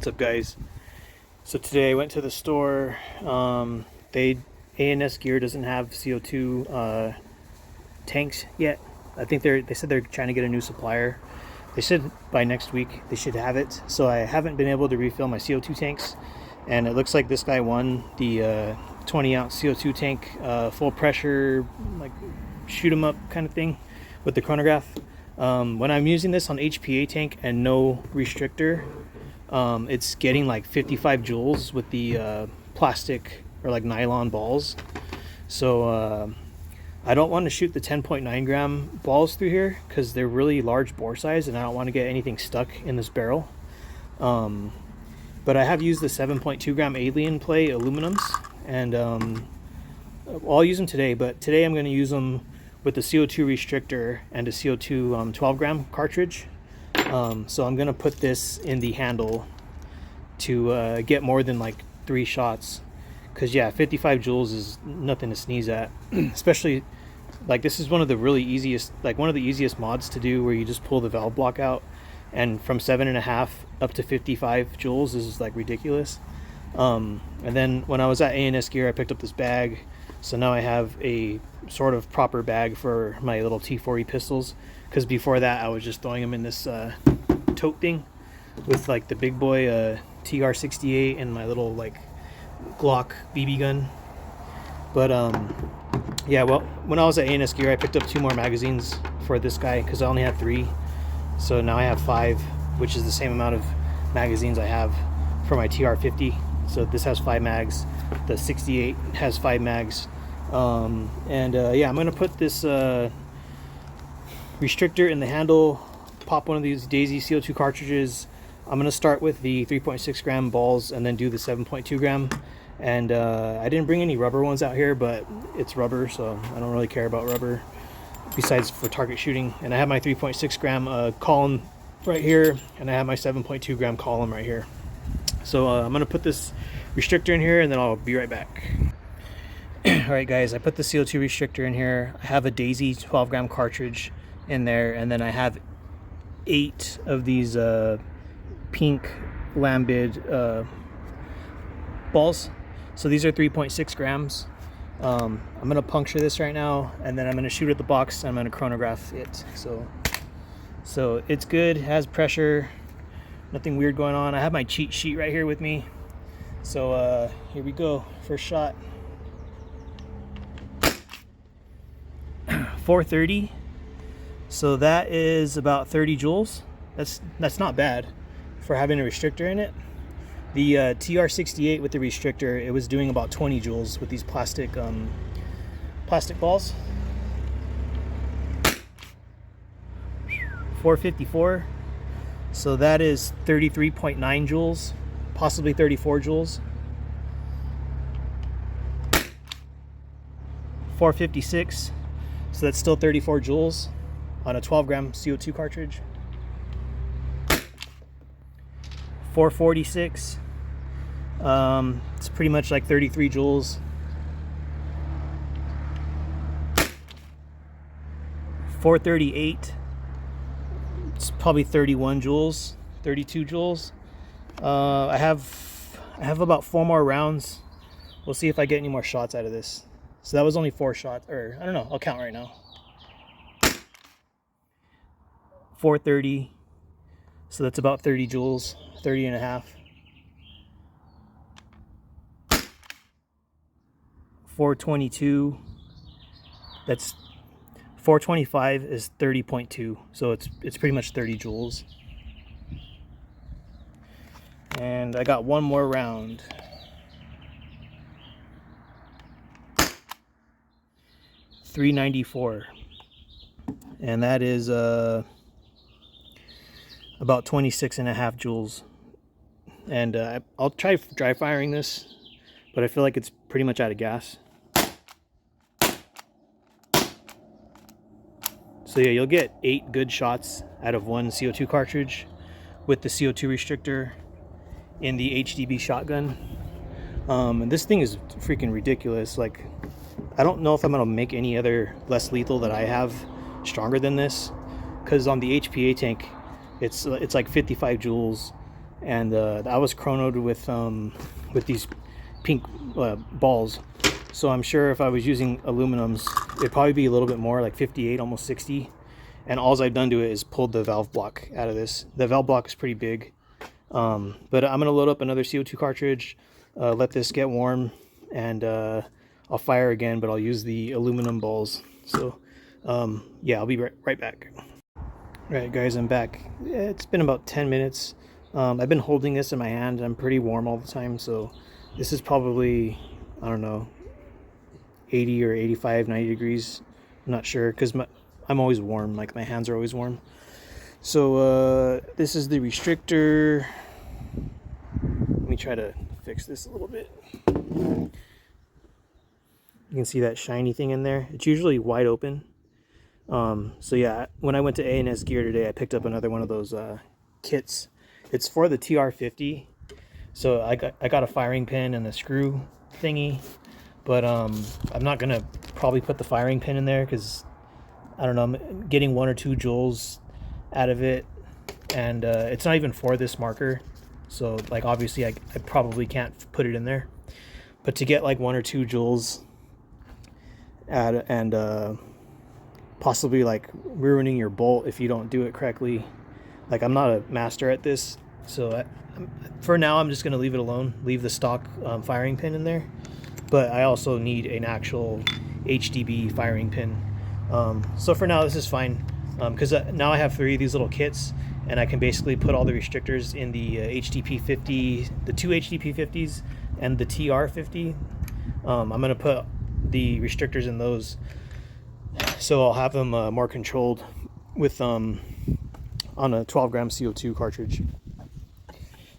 What's up, guys? So today I went to the store. A&S Gear doesn't have CO2 tanks yet. I think they said they're trying to get a new supplier. They said by next week they should have it. So I haven't been able to refill my CO2 tanks, and it looks like this guy won the 20-ounce CO2 tank, full pressure, like shoot 'em up kind of thing with the chronograph. When I'm using this on HPA tank and no restrictor, it's getting like 55 joules with the plastic or like nylon balls. So I don't want to shoot the 10.9 gram balls through here because they're really large bore size, and I don't want to get anything stuck in this barrel. But I have used the 7.2 gram alien play aluminums, and I'll use them today. But today I'm going to use them with the CO2 restrictor and a CO2 12 gram cartridge. So I'm going to put this in the handle to get more than like 3 shots, because yeah, 55 joules is nothing to sneeze at. Especially like this is one of the easiest mods to do, where you just pull the valve block out, and from 7.5 up to 55 joules is like ridiculous. And then when I was at A&S Gear, I picked up this bag, so now I have a sort of proper bag for my little T4E pistols, because before that I was just throwing them in this tote thing with like the big boy TR-68 and my little like Glock BB gun. But yeah, well, when I was at A&S Gear, I picked up 2 more magazines for this guy because I only had 3, so now I have 5, which is the same amount of magazines I have for my TR-50. So this has 5 mags, the 68 has 5 mags. Yeah, I'm gonna put this restrictor in the handle, pop one of these Daisy CO2 cartridges. I'm gonna start with the 3.6 gram balls and then do the 7.2 gram. And I didn't bring any rubber ones out here, but it's rubber, so I don't really care about rubber besides for target shooting. And I have my 3.6 gram column right here, and I have my 7.2 gram column right here. So I'm gonna put this restrictor in here, and then I'll be right back. Alright guys, I put the CO2 restrictor in here. I have a Daisy 12 gram cartridge in there, and then I have 8 of these pink lambid balls. So these are 3.6 grams. I'm gonna puncture this right now, and then I'm gonna shoot at the box, and I'm gonna chronograph it. So it's good, it has pressure, nothing weird going on. I have my cheat sheet right here with me. So here we go, first shot. 430. So that is about 30 joules. That's not bad for having a restrictor in it. The TR-68 with the restrictor, it was doing about 20 joules with these plastic balls. 454. So that is 33.9 joules, possibly 34 joules. 456. So that's still 34 joules on a 12 gram CO2 cartridge. 446. It's pretty much like 33 joules. 438. It's probably 31 joules, 32 joules. I have about 4 more rounds. We'll see if I get any more shots out of this. So that was only 4 shots, or I don't know, I'll count right now. 430. So that's about 30 joules, 30 and a half. 422. That's 425 is 30.2. So it's pretty much 30 joules. And I got 1 more round. 394. And that is about 26.5 joules. And I'll try dry firing this, but I feel like it's pretty much out of gas. So yeah, you'll get 8 good shots out of 1 CO2 cartridge with the CO2 restrictor in the HDB shotgun. And this thing is freaking ridiculous. Like, I don't know if I'm gonna make any other less lethal that I have stronger than this, because on the HPA tank it's like 55 joules and I was chronoed with these pink balls. So I'm sure if I was using aluminums, it'd probably be a little bit more, like 58, almost 60. And all I've done to it is pulled the valve block out of this. The valve block is pretty big. But I'm gonna load up another CO2 cartridge, let this get warm, and I'll fire again, but I'll use the aluminum balls. So yeah, I'll be right back. Alright guys, I'm back. It's been about 10 minutes. I've been holding this in my hand. I'm pretty warm all the time, so this is probably, I don't know, 80 or 85, 90 degrees. I'm not sure, because I'm always warm, like my hands are always warm. So this is the restrictor. Let me try to fix this a little bit. You can see that shiny thing in there. It's usually wide open. So yeah, when I went to A&S Gear today, I picked up another one of those kits. It's for the TR50. So I got a firing pin and a screw thingy, but I'm not gonna probably put the firing pin in there because I don't know, I'm getting 1 or 2 joules out of it, and it's not even for this marker, so like obviously I probably can't put it in there, but to get like 1 or 2 joules out, and possibly like ruining your bolt if you don't do it correctly. Like I'm not a master at this, so for now I'm just gonna leave it alone, leave the stock firing pin in there, but I also need an actual HDB firing pin. So for now this is fine, because now I have 3 of these little kits, and I can basically put all the restrictors in the HDP50, the 2 HDP50s and the TR50. I'm going to put the restrictors in those, so I'll have them more controlled with on a 12 gram CO2 cartridge.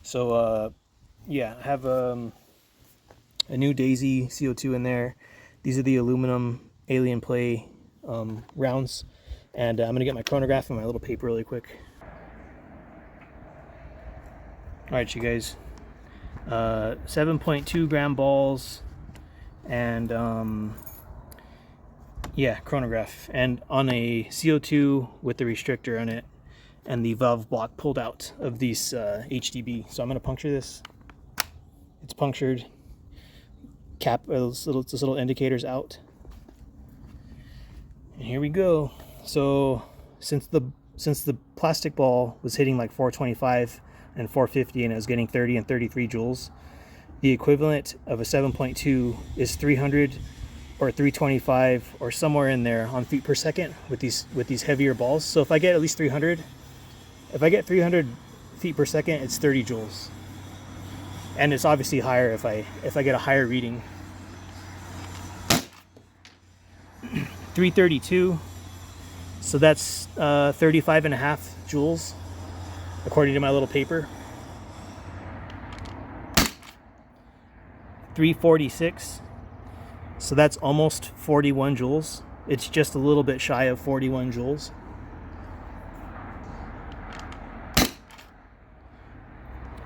So yeah, I have a new Daisy CO2 in there. These are the aluminum alien play rounds, and I'm gonna get my chronograph and my little paper really quick. All right, you guys, 7.2 gram balls, and yeah, chronograph, and on a CO2 with the restrictor on it and the valve block pulled out of these HDB. So I'm gonna puncture this. It's punctured. Cap those little indicators out. And here we go. So since the plastic ball was hitting like 425 and 450, and it was getting 30 and 33 joules, the equivalent of a 7.2 is 300 or 325 or somewhere in there on feet per second with these heavier balls. So if I get at least 300, if I get 300 feet per second, it's 30 joules, and it's obviously higher if I get a higher reading. 332, so that's 35 and a half joules according to my little paper. 346, so that's almost 41 joules. It's just a little bit shy of 41 joules.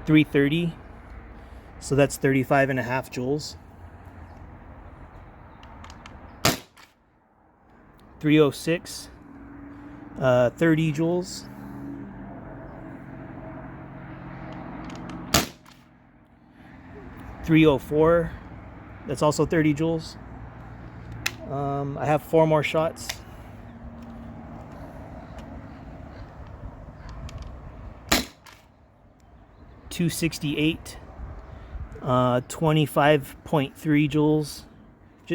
330, so that's 35 and a half joules. 306, 30 joules. 304, that's also 30 joules. I have 4 more shots. 268, 25.3 joules.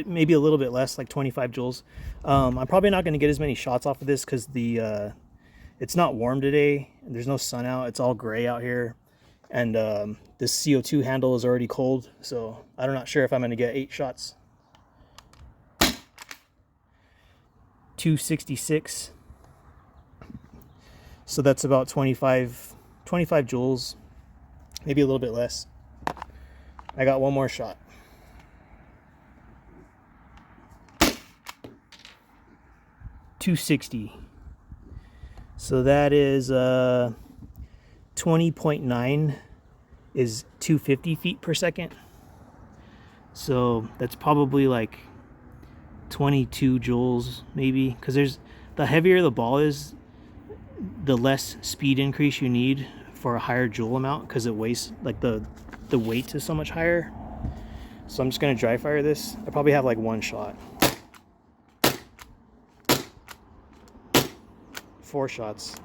Maybe a little bit less, like 25 joules. I'm probably not going to get as many shots off of this because it's not warm today. There's no sun out. It's all gray out here, and this CO2 handle is already cold, so I'm not sure if I'm going to get 8 shots. 266, so that's about 25 joules, maybe a little bit less. I got 1 more shot. 260, so that is 20.9 is 250 feet per second, so that's probably like 22 joules maybe, because the heavier the ball is, the less speed increase you need for a higher joule amount because it weighs, like the weight is so much higher. So I'm just gonna dry fire this. I probably have like one shot. 4 shots.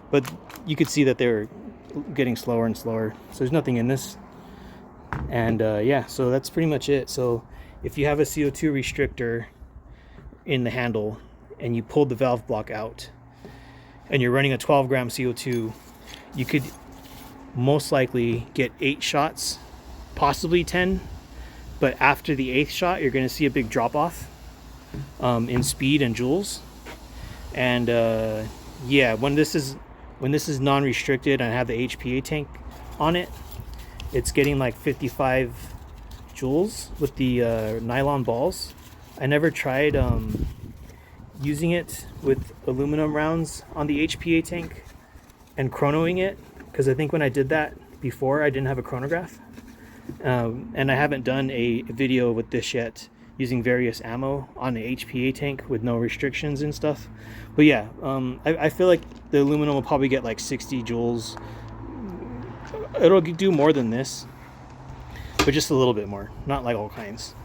But you could see that they're getting slower and slower. So there's nothing in this. And yeah, so that's pretty much it. So if you have a CO2 restrictor in the handle and you pulled the valve block out and you're running a 12 gram CO2, you could most likely get 8 shots, possibly 10. But after the 8th shot, you're going to see a big drop off in speed and joules. And yeah, when this is non-restricted and I have the HPA tank on it, it's getting like 55 joules with the nylon balls. I never tried using it with aluminum rounds on the HPA tank and chronoing it, because I think when I did that before, I didn't have a chronograph. And I haven't done a video with this yet, using various ammo on the HPA tank with no restrictions and stuff. But yeah, I feel like the aluminum will probably get like 60 joules. It'll do more than this, but just a little bit more, not like all kinds.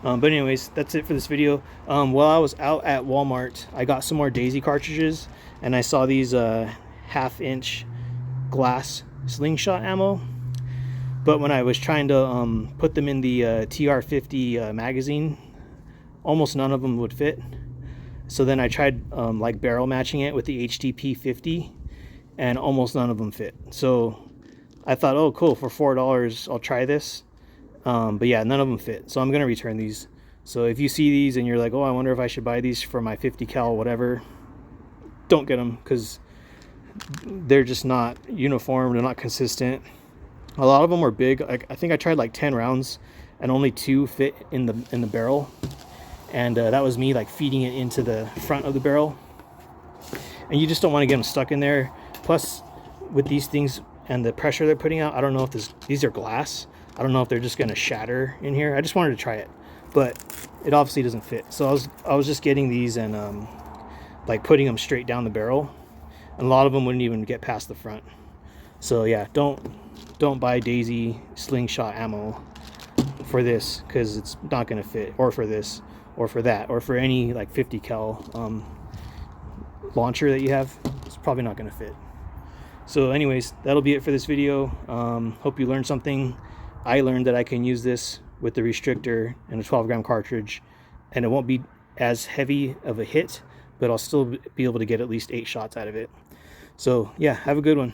But anyways, that's it for this video. While I was out at Walmart, I got some more Daisy cartridges, and I saw these 1/2 inch glass slingshot ammo. But when I was trying to put them in the TR50 magazine, almost none of them would fit. So then I tried like barrel matching it with the HDP 50, and almost none of them fit. So I thought, oh cool, for $4 I'll try this. But yeah, none of them fit. So I'm gonna return these. So if you see these and you're like, oh, I wonder if I should buy these for my 50 cal whatever, don't get them, because they're just not uniform, they're not consistent. A lot of them were big. I think I tried like 10 rounds and only 2 fit in the barrel, and that was me like feeding it into the front of the barrel, and you just don't want to get them stuck in there. Plus with these things and the pressure they're putting out, I don't know if these are glass. I don't know if they're just going to shatter in here. I just wanted to try it, but it obviously doesn't fit. So I was just getting these and like putting them straight down the barrel, and a lot of them wouldn't even get past the front. So yeah, don't buy Daisy slingshot ammo for this, because it's not going to fit, or for this, or for that, or for any like 50 cal launcher that you have. It's probably not going to fit. So anyways, that'll be it for this video. Hope you learned something. I learned that I can use this with the restrictor and a 12 gram cartridge, and it won't be as heavy of a hit, but I'll still be able to get at least 8 shots out of it. So yeah, have a good one.